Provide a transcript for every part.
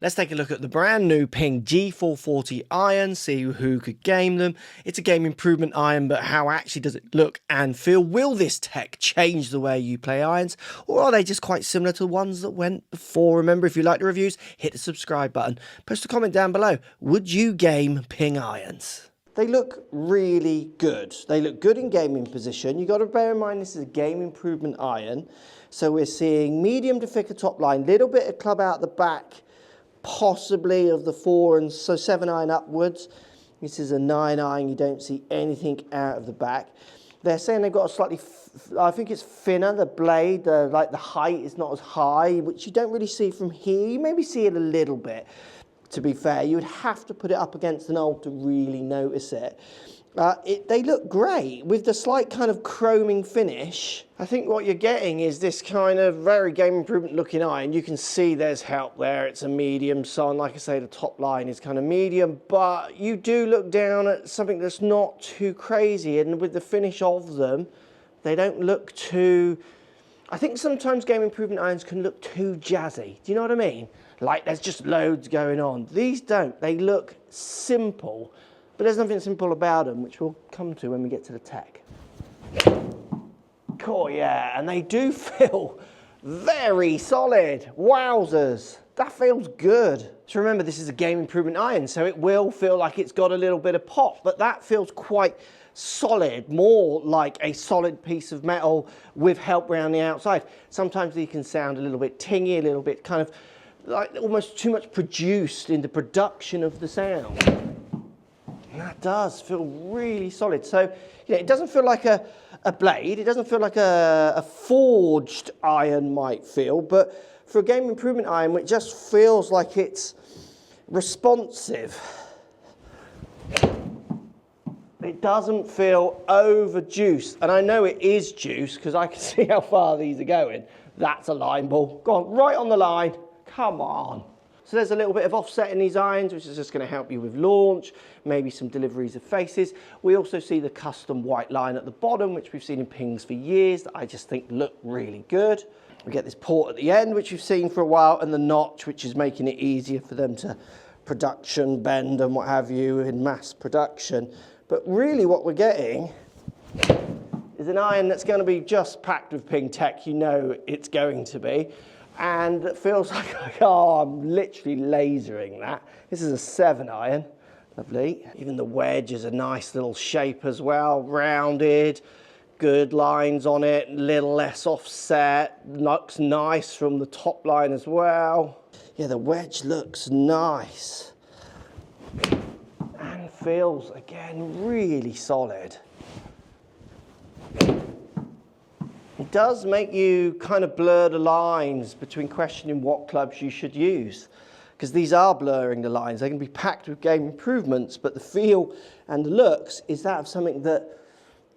Let's take a look at the brand new Ping G440 Iron, see who could game them. It's a game improvement iron, but how actually does it look and feel? Will this tech change the way you play irons, or are they just quite similar to the ones that went before? Remember, if you like the reviews, hit the subscribe button. Post a comment down below. Would you game Ping irons? They look really good. They look good in gaming position. You've got to bear in mind this is a game improvement iron. So we're seeing medium to thicker top line, little bit of club out the back, possibly of the 4 and so 7 iron upwards. This is a 9 iron, you don't see anything out of the back. They're saying they've got a slightly, I think it's thinner, the blade, like the height is not as high, which you don't really see from here. You maybe see it a little bit, to be fair. You would have to put it up against an old to really notice it. They look great with the slight kind of chroming finish. I think what you're getting is this kind of very game improvement looking iron. You can see there's help there. It's a medium, so like I say, the top line is kind of medium, but you do look down at something that's not too crazy, and with the finish of them, they don't look too, I think sometimes game improvement irons can look too jazzy. Do you know what I mean? Like there's just loads going on. These don't. They look simple. But there's nothing simple about them, which we'll come to when we get to the tech. Cool, yeah, and they do feel very solid. Wowzers, that feels good. So remember, this is a game improvement iron, so it will feel like it's got a little bit of pop, but that feels quite solid, more like a solid piece of metal with help around the outside. Sometimes they can sound a little bit tingy, a little bit kind of like almost too much produced in the production of the sound. That does feel really solid. So, you know, it doesn't feel like a blade. It doesn't feel like a forged iron might feel. But for a game improvement iron, it just feels like it's responsive. It doesn't feel over juiced. And I know it is juiced because I can see how far these are going. That's a line ball. Go on, right on the line. Come on. So there's a little bit of offset in these irons, which is just going to help you with launch, maybe some deliveries of faces. We also see the custom white line at the bottom, which we've seen in Pings for years, that I just think look really good. We get this port at the end, which you've seen for a while, and the notch, which is making it easier for them to production, bend and what have you in mass production. But really what we're getting is an iron that's going to be just packed with Ping tech. You know it's going to be. And it feels like, oh, I'm literally lasering that. This is a 7 iron, lovely. Even the wedge is a nice little shape as well, rounded, good lines on it, a little less offset, looks nice from the top line as well. Yeah, the wedge looks nice. And feels, again, really solid. It does make you kind of blur the lines between questioning what clubs you should use, because these are blurring the lines. They can be packed with game improvements, but the feel and the looks is that of something that,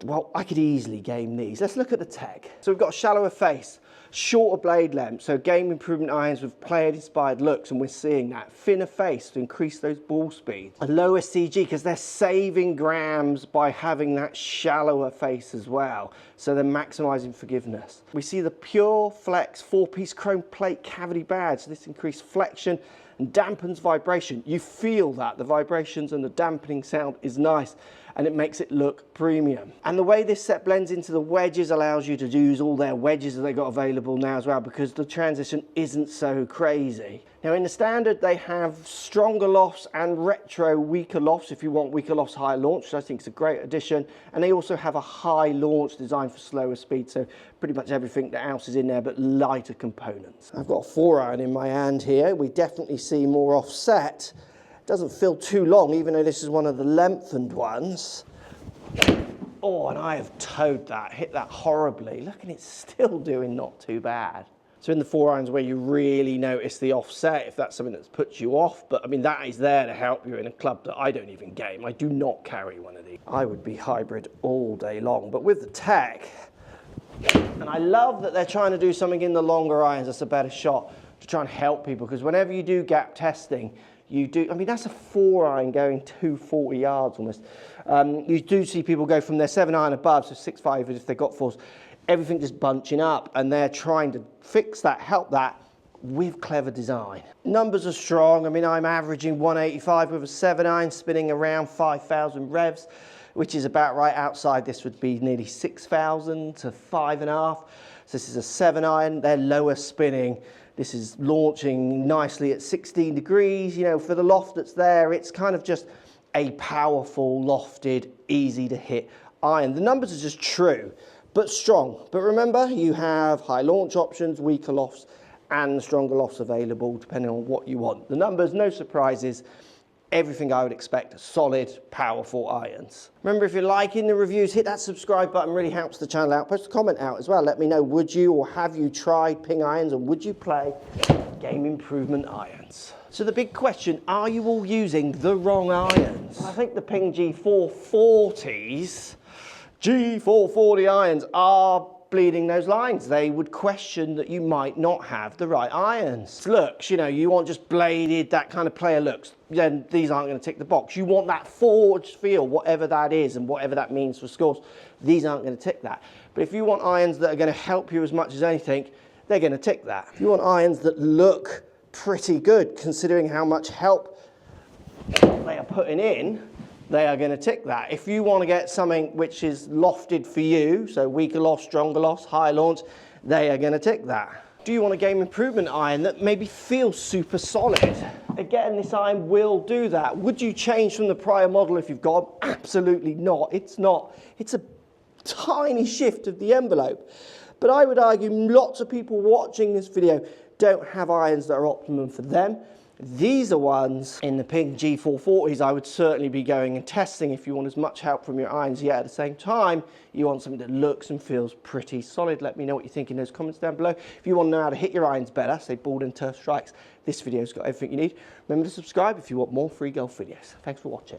well, I could easily game these. Let's look at the tech. So we've got a shallower face, shorter blade length, so game improvement irons with player-inspired looks, and we're seeing that. Thinner face to increase those ball speeds. A lower CG, because they're saving grams by having that shallower face as well, so they're maximising forgiveness. We see the Pure Flex 4-piece chrome plate cavity badge. This increased flexion and dampens vibration. You feel that, the vibrations and the dampening sound is nice, and it makes it look premium. And the way this set blends into the wedges allows you to use all their wedges that they've got available now as well, because the transition isn't so crazy. Now in the standard, they have stronger lofts and retro weaker lofts if you want weaker lofts, higher launch, which I think is a great addition. And they also have a high launch designed for slower speed, so pretty much everything else is in there but lighter components. I've got a 4 iron in my hand here. We definitely see more offset. Doesn't feel too long, even though this is one of the lengthened ones. Oh, and I have towed that, hit that horribly. Look, and it's still doing not too bad. So in the 4 irons where you really notice the offset, if that's something that puts you off, but I mean, that is there to help you in a club that I don't even game. I do not carry one of these. I would be hybrid all day long, but with the tech, and I love that they're trying to do something in the longer irons that's a better shot to try and help people, because whenever you do gap testing, you do, I mean, that's a 4 iron going 240 yards almost. You do see people go from their 7 iron above, so 6.5 if they've got 4s, everything just bunching up, and they're trying to fix that, help that, with clever design. Numbers are strong. I mean, I'm averaging 185 with a 7-iron, spinning around 5,000 revs, which is about right. Outside this would be nearly 6,000 to 5.5. So this is a 7-iron. They're lower spinning. This is launching nicely at 16 degrees. You know, for the loft that's there, it's kind of just a powerful, lofted, easy to hit iron. The numbers are just true, but strong. But remember, you have high launch options, weaker lofts, and stronger lofts available depending on what you want. The numbers, no surprises, everything I would expect, solid, powerful irons. Remember, if you're liking the reviews, hit that subscribe button, really helps the channel out. Post a comment out as well, let me know, would you or have you tried Ping irons, and would you play game improvement irons? So the big question, are you all using the wrong irons? I think the Ping G440s, G440 irons are bleeding those lines. They would question that you might not have the right irons. Looks, you know, you want just bladed, that kind of player looks, then these aren't going to tick the box. You want that forged feel, whatever that is and whatever that means for scores, these aren't going to tick that. But if you want irons that are going to help you as much as anything, they're going to tick that. If you want irons that look pretty good, considering how much help they are putting in, they are going to tick that. If you want to get something which is lofted for you, so weaker loft, stronger loft, high launch, they are going to tick that. Do you want a game improvement iron that maybe feels super solid? Again, this iron will do that. Would you change from the prior model if you've got them? Absolutely not. It's not. It's a tiny shift of the envelope. But I would argue lots of people watching this video don't have irons that are optimum for them. These are ones in the Ping G440s I would certainly be going and testing if you want as much help from your irons, yet at the same time you want something that looks and feels pretty solid. Let me know what you think in those comments down below. If you want to know how to hit your irons better, say bald and turf strikes, this video's got everything you need. Remember to subscribe if you want more free golf videos. Thanks for watching.